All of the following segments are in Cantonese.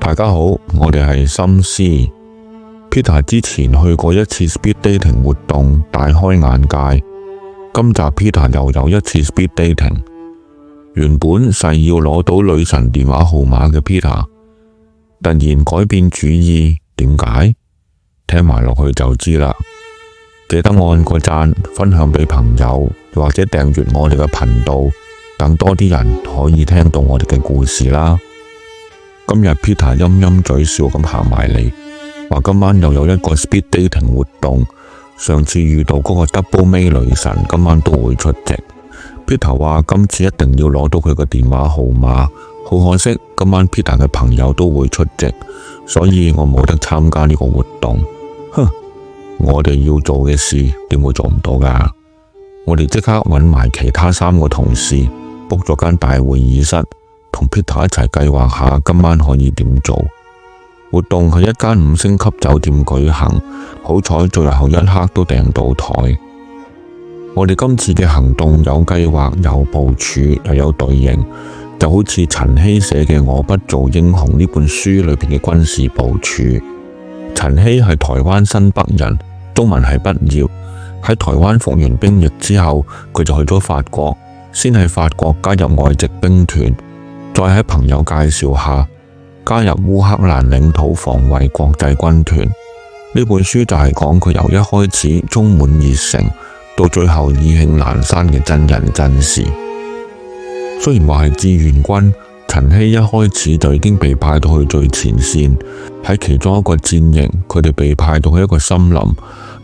大家好，我哋係心思。Peter 之前去過一次 speed dating 活動，大開眼界。今集 Peter 又有一次 speed dating。原本誓要攞到女神電話號碼嘅 Peter，突然改變主意，點解？聽埋落去就知啦。記得按個讚，分享俾朋友，又或者訂閱我哋嘅頻道，等多啲人可以聽到我哋嘅故事啦。今日 Peter 陰陰嘴笑咁行埋嚟，話今晚又有一個 speed dating 活動。上次遇到嗰個 double May 女神，今晚都會出席。Peter 話今次一定要攞到佢嘅電話號碼。好可惜，今晚 Peter 嘅朋友都會出席，所以我冇得參加呢個活動。哼，我哋要做嘅事點會做唔到㗎？我哋即刻揾埋其他3個同事 book 咗間大會議室，同 Peter 一齊計劃下今晚可以點做。活動喺一間5星級酒店舉行，好彩最後一刻都訂到台。我哋今次嘅行動有計劃、有部署，又有隊形，就好似陳希寫嘅《我不做英雄》呢本書裏邊嘅軍事部署。陳希係台灣新北人，中文系畢業，喺台灣服完兵役之後，佢就去咗法國，先喺法國加入外籍兵團，再喺朋友介紹下加入烏克蘭領土防衛國際軍團。呢本書就係講佢由一開始充滿熱誠，到最後意興闌珊嘅真人真事。雖然話係志願軍，陳希一開始就已經被派到去最前線。喺其中一個戰營，佢哋被派到去一個森林，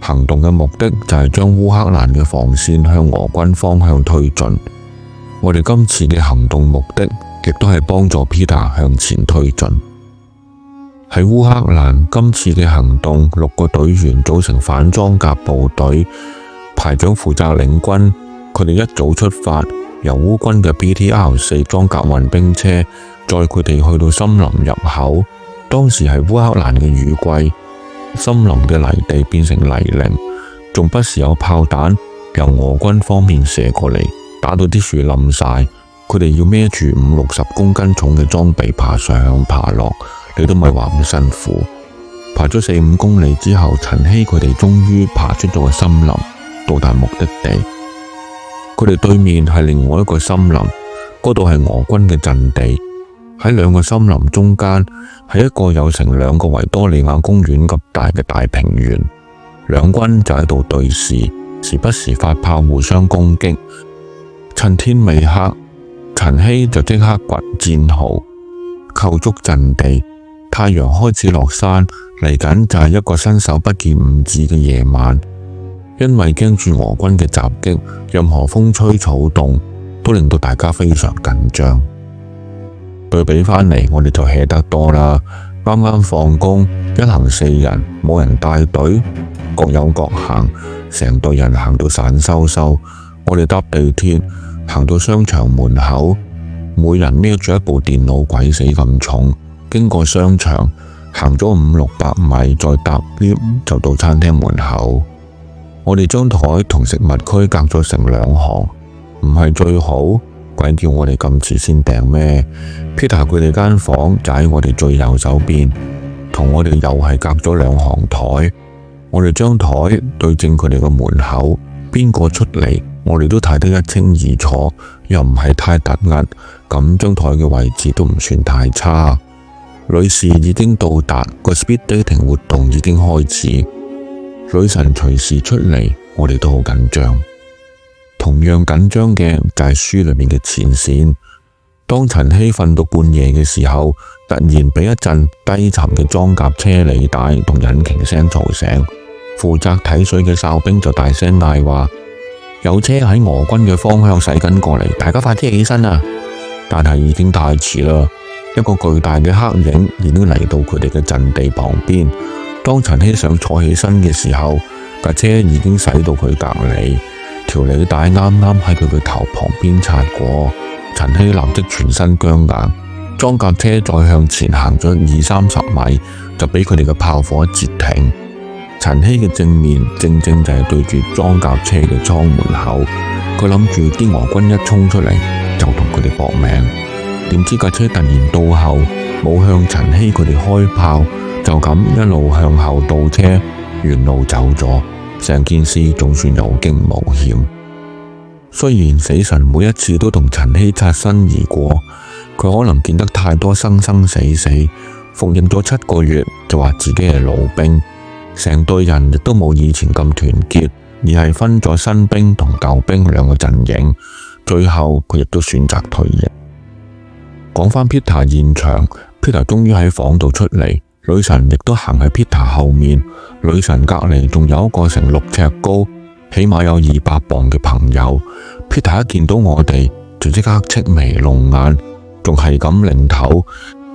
行動嘅目的就係將烏克蘭嘅防線向俄軍方向推進。我哋今次嘅行動目的亦都係幫助 Peter 向前推進。喺烏克蘭，今次嘅行動6個隊員組成反裝甲部隊，排長負責領軍。佢哋一早出發，由烏軍嘅 BTR-4 裝甲運兵車載佢哋去到森林入口。當時係烏克蘭嘅雨季，森林嘅泥地變成泥濘，仲不時有炮彈由俄軍方面射過嚟，打到啲樹冧晒。佢哋要孭住50-60公斤重嘅裝備爬上爬落，你都咪話咁辛苦。爬咗4-5公里之後，陳希佢哋終於爬出咗個森林，到達目的地。佢哋對面係另外一個森林，嗰度係俄軍嘅陣地。喺2個森林中間係一個有成2個維多利亞公園咁大嘅大平原，兩軍就喺度對視，時不時發炮互相攻擊。趁天未黑，陳希就即刻掘戰壕，構築陣地。太陽開始落山，嚟緊就係一個伸手不見五指嘅夜晚。因為驚住俄軍嘅襲擊，任何風吹草動都令到大家非常緊張。對比返嚟，我哋就 hea 得多啦。啱啱放工，一行4人，冇人帶隊，各有各行，成隊人行到散收收。我哋搭地鐵行到商場門口，每人孭住一部電腦，鬼死咁重。經過商場，行咗500-600米，再搭 lift 就到餐廳門口。我哋張台同食物區隔咗成2行，唔係最好，鬼叫我哋咁遲先訂咩？Peter 佢哋間房就喺我哋最右手邊，同我哋又係隔咗2行台。我哋張台對正佢哋個門口，邊個出嚟我哋都睇得一清二楚，又唔係太突兀，咁張台嘅位置都唔算太差。女士已經到達，個 speed dating 活動已經開始，女神隨時出嚟，我哋都好緊張。同樣緊張嘅就係書裏面嘅前線。當陳希瞓到半夜嘅時候，突然俾一陣低沉嘅裝甲車履帶同引擎聲嘈醒。負責睇水嘅哨兵就大聲嗌話：有車喺俄軍嘅方向駛緊過嚟，大家快啲起身啊！但係已經太遲啦，一個巨大嘅黑影已經嚟到佢哋嘅陣地旁邊。當陳希想坐起身嘅時候，架車已經駛到佢隔籬，條履帶啱啱喺佢嘅頭旁邊擦過。陳希立即全身僵硬，裝甲車再向前行咗20-30米，就俾佢哋嘅炮火一截停。陳希嘅正面正正就係對住裝甲車嘅艙門口，佢諗住啲俄軍一衝出嚟就同佢哋搏命。點知架車突然倒後，冇向陳希佢哋開炮，就咁一路向後倒車，原路走咗。成件事仲算有驚無險。雖然死神每一次都同陳希擦身而過，佢可能見得太多生生死死，服役咗7個月就話自己係老兵，成隊人亦都冇以前咁團結，而係分咗新兵同舊兵兩個陣營。最後佢亦都選擇退役。講返 Peter 現場，Peter 終於喺房度出嚟，女神亦都行喺 Peter 後面。女神隔籬仲有一個成6尺高，起碼有200磅嘅朋友。Peter 一見到我哋就即刻戚眉弄眼，仲係咁擰頭。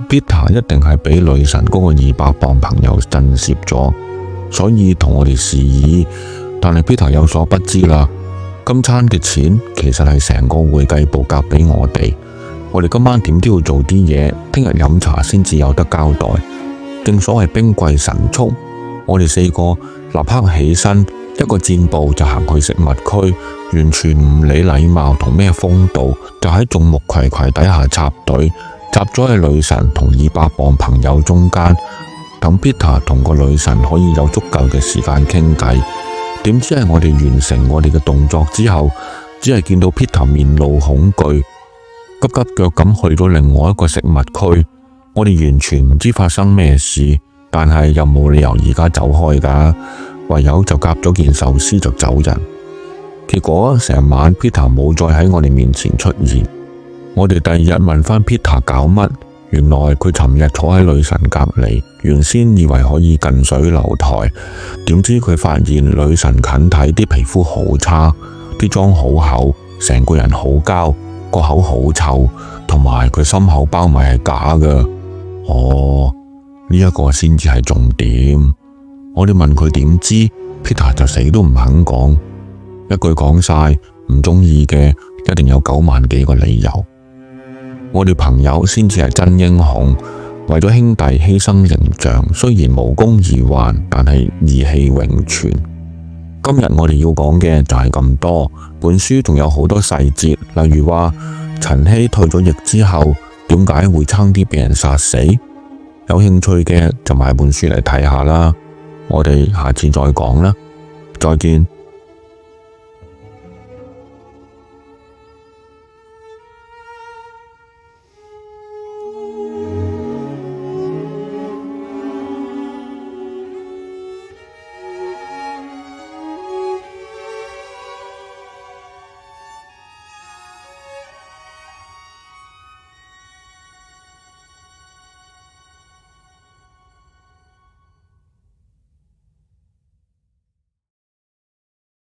Peter 一定係俾女神嗰個200磅朋友震懾咗，所以同我哋示意。但係 Peter 有所不知啦，今餐嘅錢其實係成個會計部夾俾我哋。我哋今晚點都要做啲嘢，聽日飲茶先至有得交代。正所謂兵貴神速，我哋4個立刻起身，一個箭步就行去食物區，完全唔理禮貌同咩風度，就喺眾目睽睽底下插隊，插咗喺女神同200磅朋友中間，等 Peter 同個女神可以有足夠嘅時間傾偈。點知係我哋完成我哋嘅動作之後，只係見到 Peter 面露恐懼，急急腳咁去咗另外一個食物區。我哋完全唔知發生咩事，但係又冇理由而家走開噶，唯有就夾咗件壽司就走人。結果成晚 Peter 冇再喺我哋面前出現。我哋第二日問返 Peter 搞乜，原來佢尋日坐喺女神隔籬，原先以為可以近水樓台，點知佢發現女神近睇啲皮膚好差，啲妝好厚，成個人好膠，個口好臭，同埋佢心口包埋係假噶。哦，呢一個先至係重點。我哋問佢點知，Peter 就死都唔肯講，一句講晒，唔中意嘅一定有9萬幾個理由。我哋朋友先至係真英雄，為咗兄弟犧牲形象，雖然無功而還，但係義氣永存。今日我哋要講嘅就係咁多，本書仲有好多細節，例如話陳希退咗役之後，點解會差啲俾人殺死？有興趣嘅就買本書嚟睇下啦。我哋下次再講啦，再見。